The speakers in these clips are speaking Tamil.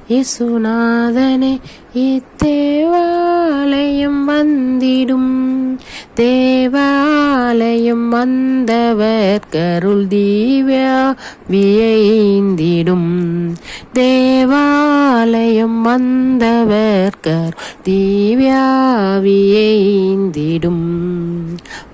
இயேசுநாதனே இத்தேவாலயம் வந்திடும். தேவாலயம் வந்தவர் கருள் தீவியைந்திடும். தேவாலயம் வந்தவர் கருள் தீவியைந்திடும்.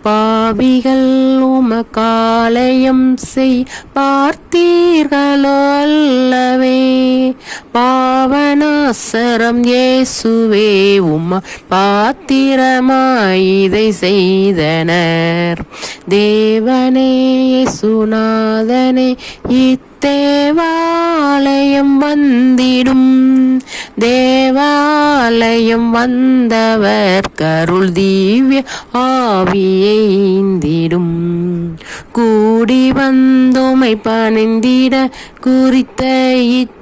பாவிகள் உமக்காலயம் செய் பார்த்தீர்களோ அல்லவே. பாவநாசரம் இயேசுவே உம்மா பாத்திரமாய் இதை செய்தனர். தேவனே இயேசுநாதனே இத்தேவாலயம் வந்திடும். தேவாலயம் வந்தவர் கருள் தீவிய ஆவியைந்திடும். கூடி வந்துமை பணிந்திட குறித்த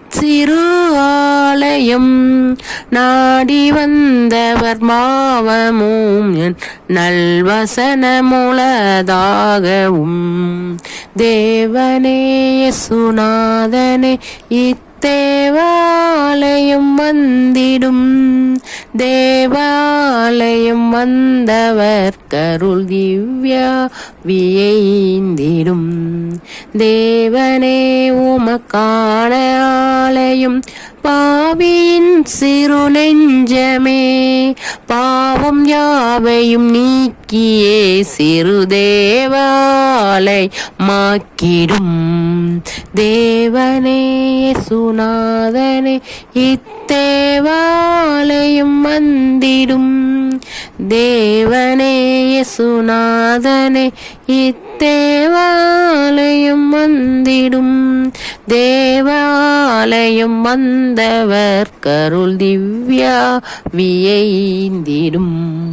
சிறு ஆலயம் நாடி வந்தவர் மாவமும் நல்வசனமுளதாகவும். தேவனே இயேசுநாதனே இத்தேவாலயம் வந்திடும். தேவாலயம் வந்தவர் கருள் திவ்யவியைந்திடும். தேவனே உமக்கான ஆலயம் பாவியின் சிறு நெஞ்சமே. பாவம் யாவையும் நீக்கியே சிறு தேவாலை மாக்கிடும். தேவனே இயேசுநாதனே இத்தேவாலயம் வந்திடும். தேவனே இயேசுநாதனே இத்தேவாலயம் வந்திடும். தேவாலயம் வந்தவர் கருள் திவ்யவியைந்திடும்.